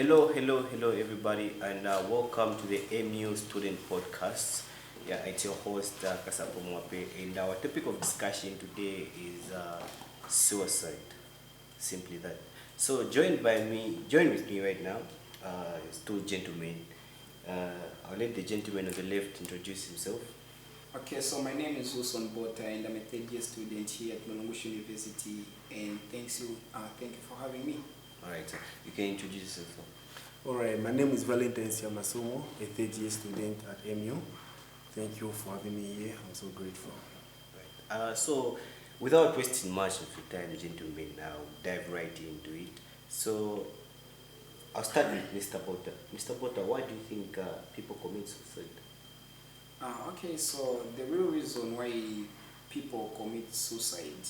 Hello, everybody, and welcome to the MU Student Podcast. Yeah, it's your host, Kasapo Mwape, and our topic of discussion today is suicide. Simply that. So, join with me right now, is two gentlemen. I'll let the gentleman on the left introduce himself. Okay, so my name is Wilson Bota and I'm a third year student here at Mulungushi University and thank you for having me. All right, so you can introduce yourself. Alright, my name is Valentine Siamasumo, a third year student at MU. Thank you for having me here. I'm so grateful. So, without wasting much of your time, gentlemen, I'll dive right into it. So, I'll start with Mr. Potter. Mr. Potter, why do you think people commit suicide? Okay, so the real reason why people commit suicide,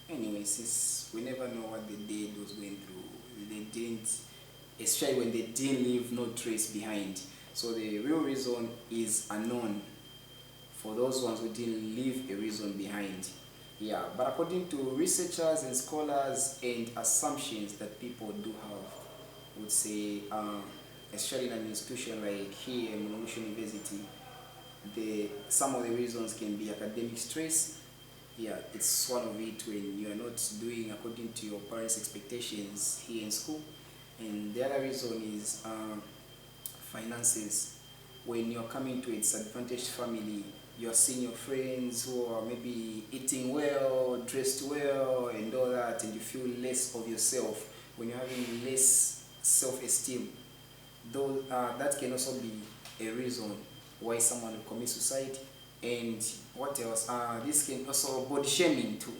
anyway, since we never know what the dead was going through, they didn't, especially when they didn't leave no trace behind. So the real reason is unknown for those ones who didn't leave a reason behind. Yeah, but according to researchers and scholars and assumptions that people do have, would say, especially in an institution like here in Mulungushi University, some of the reasons can be academic stress. Yeah, it's one of it when you are not doing according to your parents' expectations here in school. And the other reason is finances. When you're coming to a disadvantaged family, you're seeing your friends who are maybe eating well, dressed well, and all that, and you feel less of yourself. When you're having less self-esteem, though that can also be a reason why someone will commit suicide. And what else? This can also body shaming too.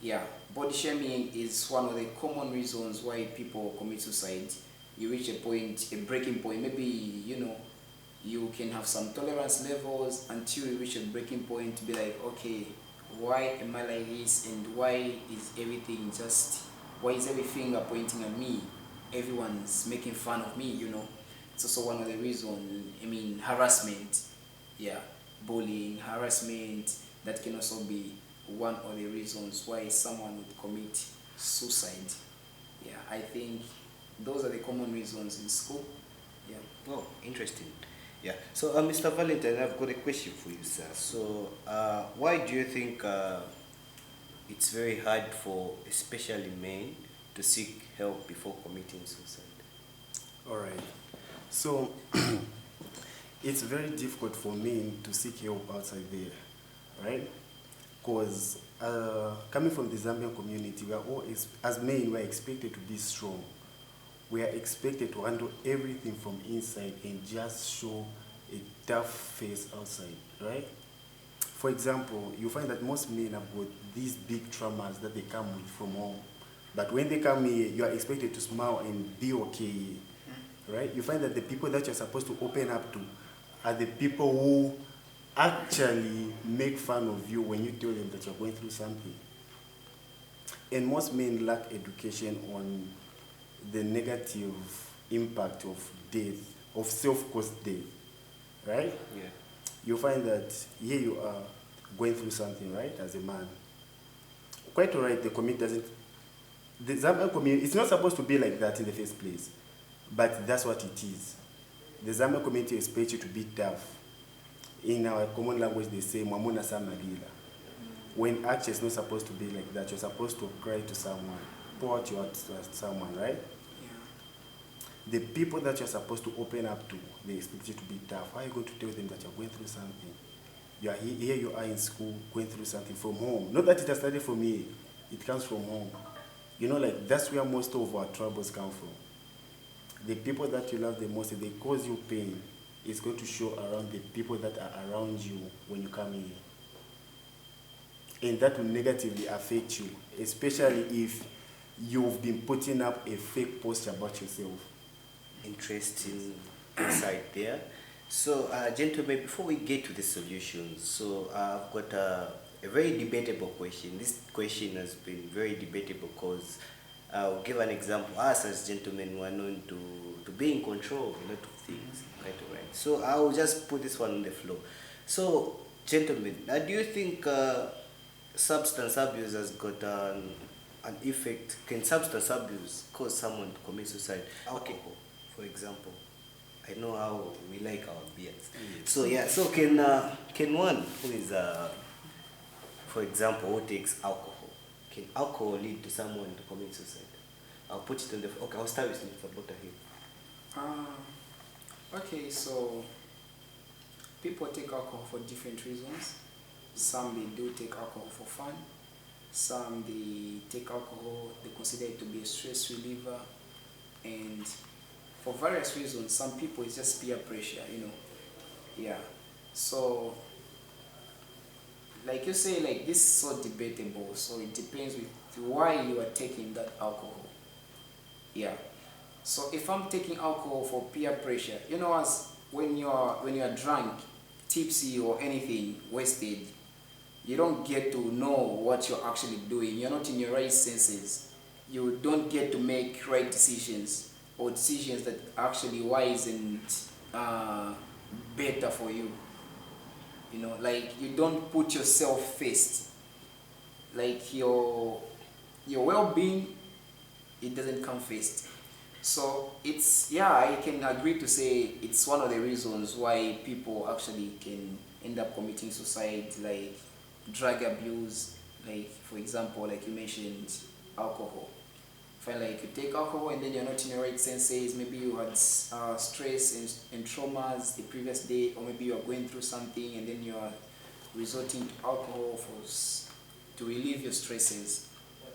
Yeah, body shaming is one of the common reasons why people commit suicide. You reach a breaking point. Maybe you can have some tolerance levels until you reach a breaking point to be like, okay, why am I like this, and why is everything pointing at me? Everyone's making fun of me. It's also one of the reasons. I mean, harassment. Yeah, bullying, harassment. That can also be one of the reasons why someone would commit suicide. Yeah, I think those are the common reasons in school. Yeah. Oh, interesting. Yeah. So, Mr. Valentine, I've got a question for you, sir. So, why do you think it's very hard for especially men to seek help before committing suicide? Alright, so it's very difficult for men to seek help outside there, right? Because coming from the Zambian community, we are all, as men, we are expected to be strong. We are expected to handle everything from inside and just show a tough face outside, right? For example, you find that most men have got these big traumas that they come with from home. But when they come here, you are expected to smile and be okay, right? You find that the people that you're supposed to open up to are the people who actually make fun of you when you tell them that you're going through something. And most men lack education on the negative impact of death, of self-caused death, right? Yeah. You find that here you are going through something, right, as a man. Quite all right, the Zambian community, it's not supposed to be like that in the first place, but that's what it is. The Zambian community expects you to be tough. In our common language, they say, Mwamuna Samalila. When actually it's not supposed to be like that, you're supposed to cry to someone, pour out your heart to someone, right? Yeah. The people that you're supposed to open up to, they expect you to be tough. How are you going to tell them that you're going through something? You are here you are in school, going through something from home. Not that it has started from here, it comes from home. That's where most of our troubles come from. The people that you love the most, if they cause you pain, it's going to show around the people that are around you when you come here. And that will negatively affect you, especially if you've been putting up a fake post about yourself. Interesting insight there. So, gentlemen, before we get to the solutions, so I've got a very debatable question. This question has been very debatable because I'll give an example. Us as gentlemen, we're known to be in control of a lot of things. Right, all right. So I'll just put this one on the floor. So, gentlemen, do you think substance abuse has got an an effect? Can substance abuse cause someone to commit suicide? Alcohol, for example. I know how we like our beers. So yeah, so can one who is for example, who takes alcohol, can alcohol lead to someone to commit suicide? I'll put it on the okay. I'll start with Mr. Butterhill. Okay, so people take alcohol for different reasons. Some they do take alcohol for fun. Some they take alcohol, they consider it to be a stress reliever, and for various reasons. Some people it's just peer pressure, you know. Yeah. So like you say, like this is so debatable. So it depends with why you are taking that alcohol. Yeah. So if I'm taking alcohol for peer pressure, you know, as when you are drunk, tipsy or anything, wasted, you don't get to know what you're actually doing. You're not in your right senses. You don't get to make right decisions or decisions that actually wise and better for you. You know, like you don't put yourself first. Like your well-being, it doesn't come first. So it's, yeah, I can agree to say it's one of the reasons why people actually can end up committing suicide, like drug abuse, like for example, like you mentioned, alcohol. Find like you take alcohol and then you're not in your right senses. Maybe you had stress and traumas the previous day, or maybe you're going through something and then you're resorting to alcohol to relieve your stresses.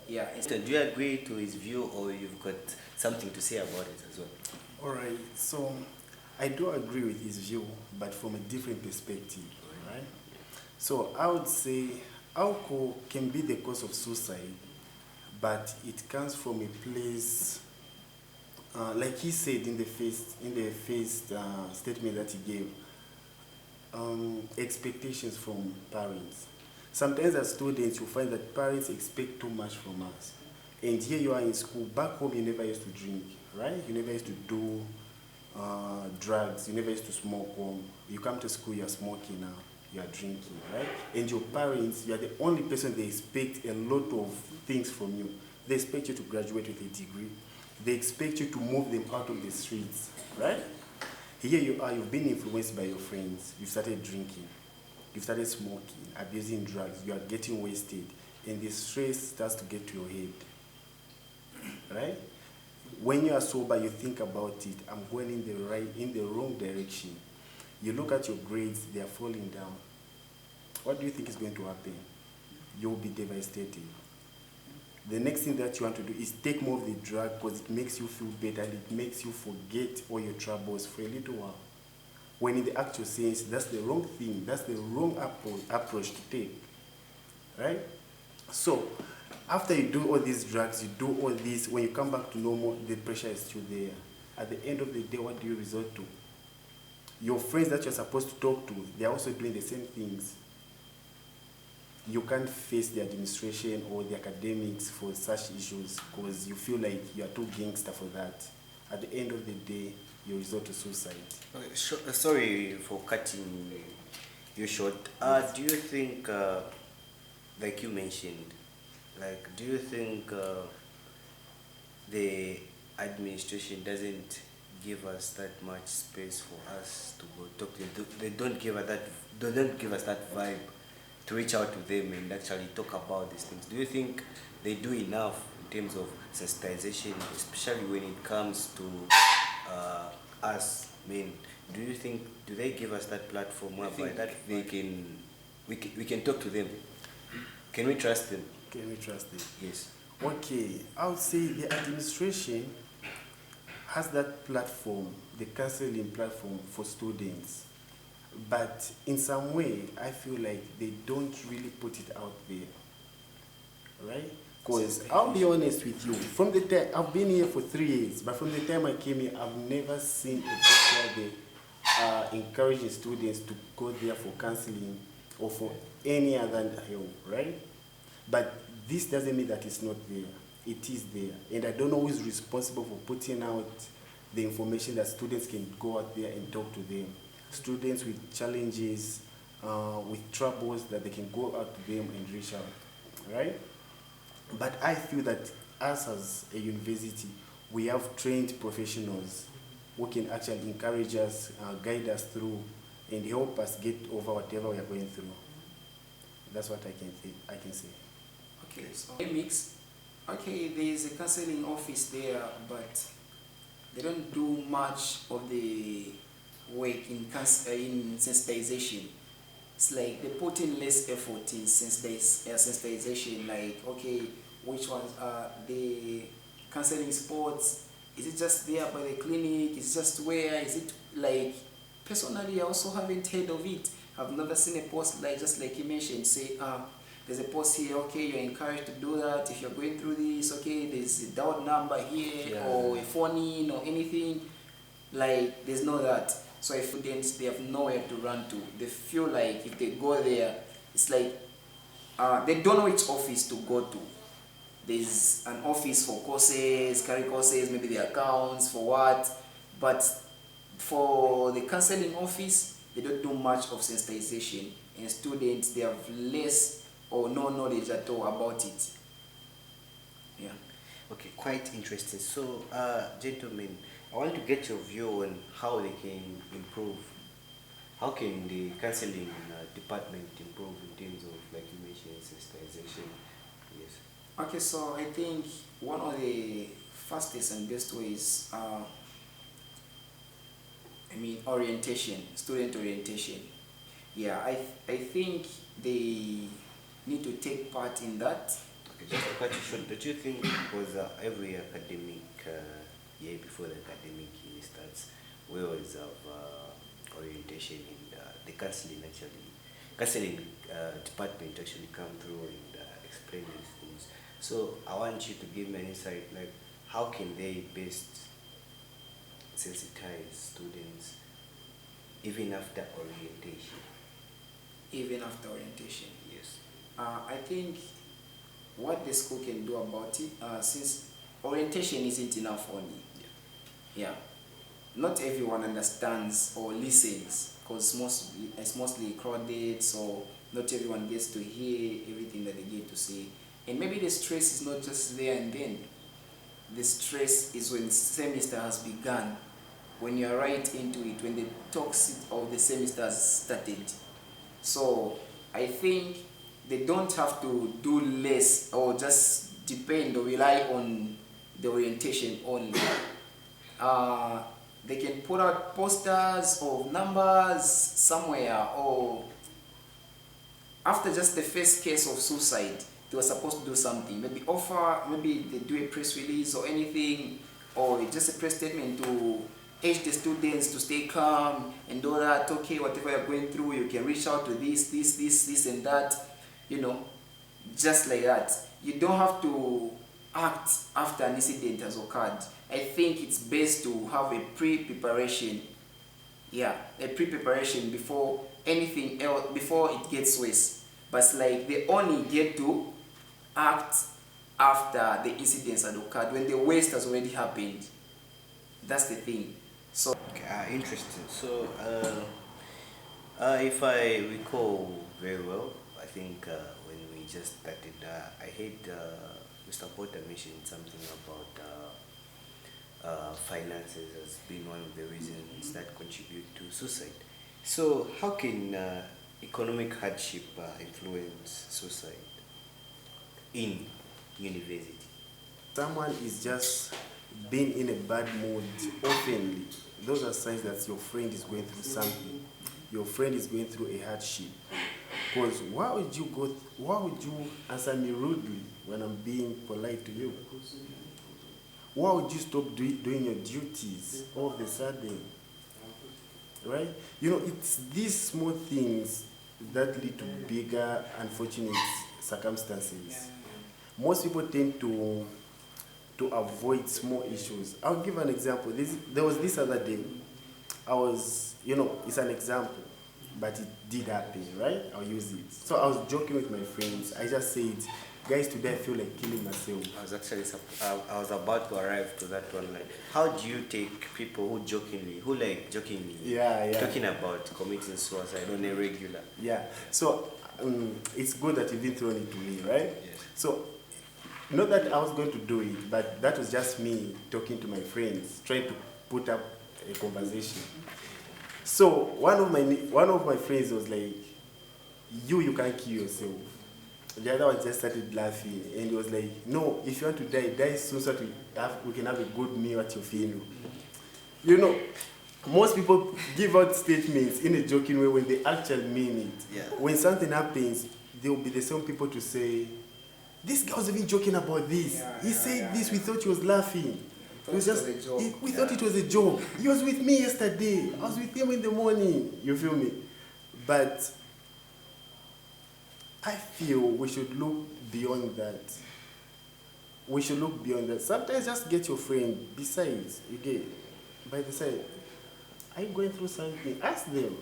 Yeah. Do you agree to his view, or you've got something to say about it as well? Alright, so I do agree with his view, but from a different perspective, right? So I would say alcohol can be the cause of suicide, but it comes from a place, like he said in the first statement that he gave, expectations from parents. Sometimes as students, you find that parents expect too much from us. And here you are in school. Back home, you never used to drink, right? You never used to do drugs. You never used to smoke home. You come to school, you're smoking now. You are drinking, right? And your parents, you are the only person they expect a lot of things from you. They expect you to graduate with a degree. They expect you to move them out of the streets, right? Here you are, you've been influenced by your friends. You've started drinking. You've started smoking, abusing drugs. You are getting wasted. And the stress starts to get to your head, right? When you are sober, you think about it. I'm going in the wrong direction. You look at your grades, they are falling down. What do you think is going to happen? You will be devastated. The next thing that you want to do is take more of the drug because it makes you feel better and it makes you forget all your troubles for a little while. When in the actual sense, that's the wrong thing. That's the wrong approach to take, right? So after you do all these drugs, you do all this, when you come back to normal, the pressure is still there. At the end of the day, what do you resort to? Your friends that you're supposed to talk to, they're also doing the same things. You can't face the administration or the academics for such issues because you feel like you are too gangster for that. At the end of the day, you resort to suicide. Okay, sorry for cutting you short. Do you think, like you mentioned, like, do you think the administration doesn't give us that much space for us to go talk to them? They don't give us that. They don't give us that vibe to reach out to them and actually talk about these things. Do you think they do enough in terms of sensitization, especially when it comes to us men? Do they give us that platform whereby that we can talk to them? Can we trust them? Can we trust them? Yes. Okay, I would say the administration has that platform, the counseling platform for students. But in some way, I feel like they don't really put it out there, right? Because I'll be honest with you, from the time I've been here for 3 years, but from the time I came here, I've never seen a place where they are encouraging students to go there for counseling or for any other help, right? But this doesn't mean that it's not there. It is there, and I don't know who is responsible for putting out the information that students can go out there and talk to them. Students with challenges, with troubles, that they can go out to them and reach out, right? But I feel that us as a university, we have trained professionals who can actually encourage us, guide us through, and help us get over whatever we are going through. That's what I can say. Okay, so mix. Okay, there is a counseling office there, but they don't do much of the work in sensitization. It's like they put in less effort in sensitization. Like, okay, which ones are the counseling sports? Is it just there by the clinic? Is it just where? Is it like? Personally, I also haven't heard of it. I've never seen a post like just like you mentioned. Say, there's a post here. Okay, you're encouraged to do that if you're going through this. Okay, there's a doubt number here, Yeah. or a phone in or anything. Like, there's no that. So if students, they have nowhere to run to. They feel like if they go there, it's like they don't know which office to go to. There's an office for courses, carry courses, maybe the accounts, for what. But for the counseling office, they don't do much of sensitization. And students, they have less or no knowledge at all about it. Yeah. Okay, quite interesting. So, gentlemen, I want to get your view on how they can improve. How can the counseling department improve in terms of, like you mentioned, sensitization? Yes. Okay, so I think one of the fastest and best ways, orientation, student orientation. Yeah, I think they need to take part in that. Okay, just to cut you short, don't you think because every academic year before the academic year starts, we always have orientation and the counseling department actually come through and explain these things. So I want you to give me an insight, like how can they best sensitize students even after orientation? Even after orientation. Yes. I think what the school can do about it, since orientation isn't enough only. Yeah. Not everyone understands or listens because it's mostly crowded, so not everyone gets to hear everything that they get to say. And maybe the stress is not just there and then. The stress is when semester has begun, when you're right into it, when the talks of the semester has started. So I think they don't have to do less or just depend or rely on the orientation only. They can put out posters of numbers somewhere, or after just the first case of suicide, they were supposed to do something. Maybe they do a press release or anything, or just a press statement to urge the students to stay calm and all that. Okay, whatever you're going through, you can reach out to this and that, just like that. You don't have to act after an incident has occurred. I think it's best to have a pre-preparation. Yeah, a pre-preparation before anything else, before it gets worse. But it's like they only get to act after the incidents had occurred, when the worst has already happened. That's the thing. So Okay, interesting. So, if I recall very well, I think when we just started, I heard Mr. Porter mentioned something about finances as being one of the reasons that contribute to suicide. So, how can economic hardship influence suicide in university? Someone is just being in a bad mood openly. Those are signs that your friend is going through something. Your friend is going through a hardship. Because why would you answer me rudely when I'm being polite to you? Why would you stop doing your duties all of a sudden? Right? It's these small things that lead to bigger unfortunate circumstances. Most people tend to avoid small issues. I'll give an example. There was this other day. It's an example, but it did happen, right? I'll use it. So I was joking with my friends. I just said, guys, today I feel like killing myself. I was about to arrive to that one. Like, how do you take people who jokingly talking about committing suicide on a regular? Yeah. So it's good that you didn't throw it to me, right? Yes. So not that I was going to do it, but that was just me talking to my friends, trying to put up a conversation. So one of my friends was like, you can't kill yourself. The other one just started laughing, and he was like, no, if you want to die soon so that we can have a good meal at your funeral. You know, most people give out statements in a joking way when they actually mean it. Yeah. When something happens, there will be the same people to say, this guy was even joking about this. He said this, we thought he was laughing. It was just a joke. We thought it was a joke. He was with me yesterday. I was with him in the morning. You feel me? But I feel we should look beyond that. We should look beyond that. Sometimes just get your friend besides, you get, by the side. Are you going through something? Ask them.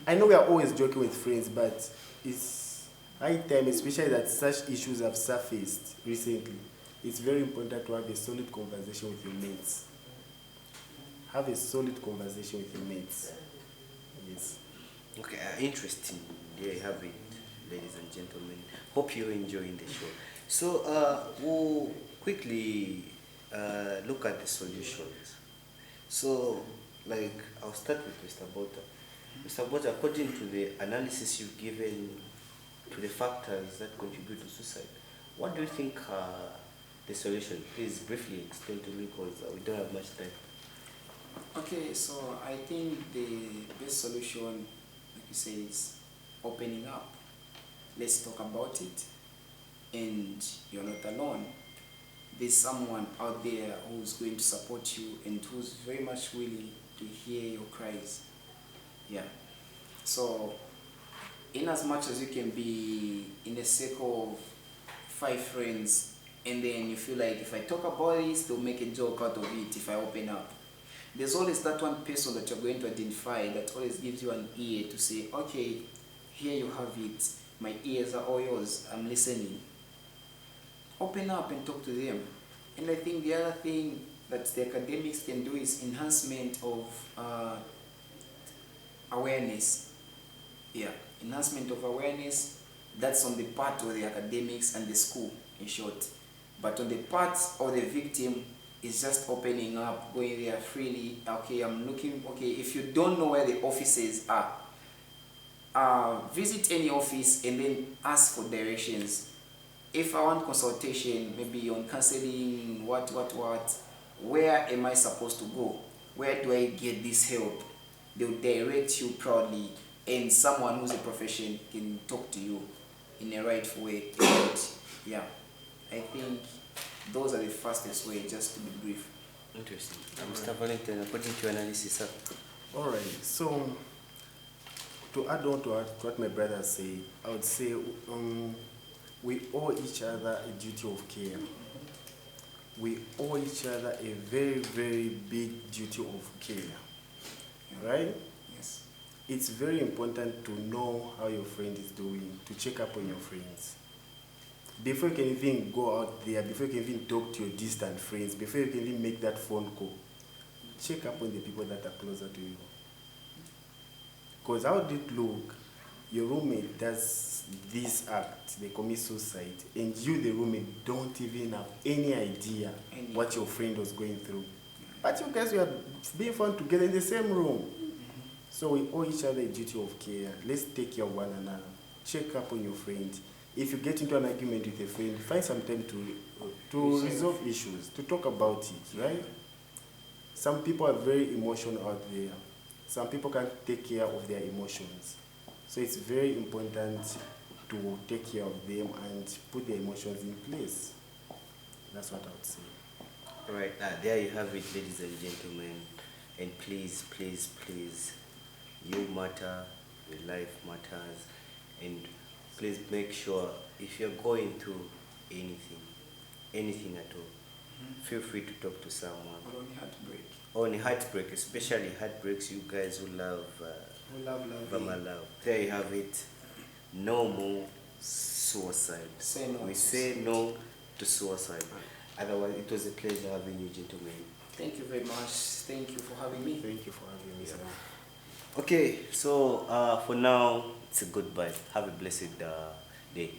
I know we are always joking with friends, but it's high time, especially that such issues have surfaced recently. It's very important to have a solid conversation with your mates. Have a solid conversation with your mates. Yes. Okay, interesting. There you have it, ladies and gentlemen. Hope you're enjoying the show. So we'll quickly look at the solutions. So, like, I'll start with Mr. Bota. Mr. Bota, according to the analysis you've given to the factors that contribute to suicide, what do you think are the solution? Please briefly explain to me because we don't have much time. Okay, so I think the best solution, like you say, is opening up. Let's talk about it. And you're not alone. There's someone out there who's going to support you and who's very much willing to hear your cries. Yeah. So, in as much as you can be in a circle of 5 friends, and then you feel like if I talk about this, they'll make a joke out of it if I open up. There's always that one person that you're going to identify that always gives you an ear to say, okay, here you have it. My ears are all yours. I'm listening. Open up and talk to them. And I think the other thing that the academics can do is enhancement of awareness. Yeah, enhancement of awareness. That's on the part of the academics and the school, in short. But on the part of the victim, is just opening up, going there freely. Okay, I'm looking. Okay, if you don't know where the offices are, visit any office and then ask for directions. If I want consultation, maybe on counseling, what, where am I supposed to go? Where do I get this help? They'll direct you proudly, and someone who's a profession can talk to you in a right way. And yeah, I think those are the fastest way, just to be brief. Interesting. Mr. Valentin, according to your analysis, sir. All right. So, to add on to what my brother said, I would say we owe each other a duty of care. We owe each other a very, very big duty of care. Right? Yes. It's very important to know how your friend is doing, to check up on your friends. Before you can even go out there, before you can even talk to your distant friends, before you can even make that phone call, check up on the people that are closer to you. Because how did it look? Your roommate does this act, they commit suicide, and you, the roommate, don't even have any idea what your friend was going through. But you guys were being fun together in the same room. So we owe each other a duty of care. Let's take care of one another. Check up on your friend. If you get into an argument with a friend, find some time to resolve issues, to talk about it, right? Some people are very emotional out there. Some people can't take care of their emotions. So it's very important to take care of them and put their emotions in place. That's what I would say. All right, there you have it, ladies and gentlemen. And please, please, please, you matter, your life matters. And please make sure if you're going through anything at all, feel free to talk to someone. Or only heartbreak. Only heartbreak, especially heartbreaks, you guys who love love. There you have it. No more suicide. We say no to suicide. Otherwise, it was a pleasure having you, gentlemen. Thank you very much. Thank you for having me. Thank you for having me, sir. Okay, so for now, it's a goodbye. Have a blessed day.